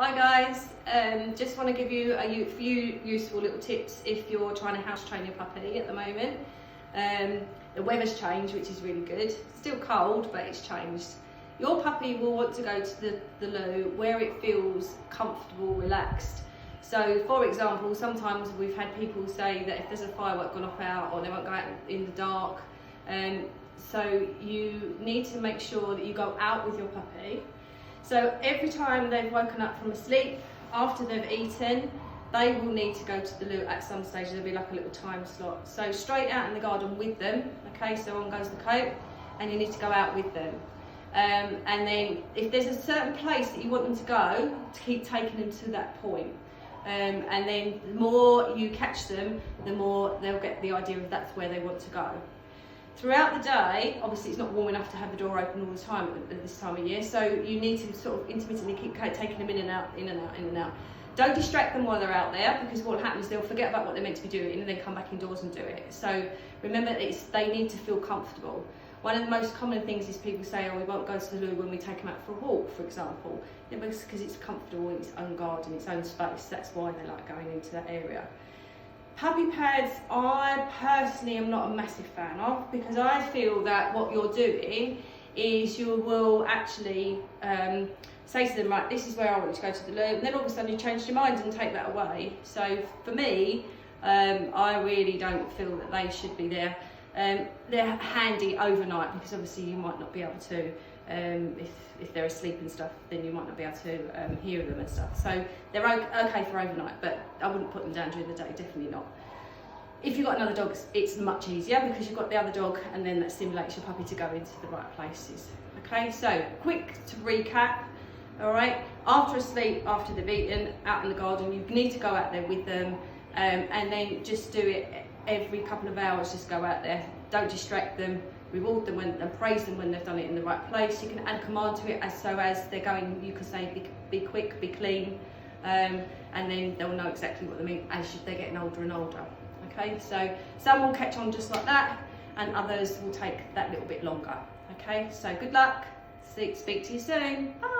Hi guys, just want to give you a few useful little tips if you're trying to house train your puppy at the moment. The weather's changed, which is really good. Still cold, but it's changed. Your puppy will want to go to the loo where it feels comfortable, relaxed. So for example, sometimes we've had people say that if there's a firework gone off out, or they won't go out in the dark, so you need to make sure that you go out with your puppy. So every time they've woken up from a sleep, after they've eaten, they will need to go to the loo at some stage. There'll be like a little time slot. So straight out in the garden with them, okay, so on goes the coat, and you need to go out with them. And then if there's a certain place that you want them to go, to keep taking them to that point. And then the more you catch them, the more they'll get the idea of that's where they want to go. Throughout the day, obviously it's not warm enough to have the door open all the time at this time of year, so you need to sort of intermittently keep taking them in and out, in and out, in and out. Don't distract them while they're out there, because what happens is they'll forget about what they're meant to be doing and then come back indoors and do it. So remember, they need to feel comfortable. One of the most common things is people say, oh, we won't go to the loo when we take them out for a walk, for example. Because it's comfortable in its own garden, its own space. That's why they like going into that area. Puppy pads, I personally am not a massive fan of, because I feel that what you're doing is you will actually say to them, right, this is where I want you to go to the loo, and then all of a sudden you change your mind and take that away. So for me, I really don't feel that they should be there. They're handy overnight, because obviously you might not be able to, if they're asleep and stuff, then you might not be able to hear them and stuff. So they're okay for overnight, but I wouldn't put them down during the day, definitely not. If you've got another dog, it's much easier, because you've got the other dog, and then that stimulates your puppy to go into the right places. Okay, so quick to recap. All right, after a sleep, after they've eaten, out in the garden, you need to go out there with them, and then just do it every couple of hours. Just go out there, don't distract them, reward them and praise them when they've done it in the right place. You can add a command to it, so as they're going, you can say be quick, be clean, and then they'll know exactly what they mean as they're getting older and older. Okay, so some will catch on just like that, and others will take that little bit longer. Okay, so good luck, speak to you soon, bye.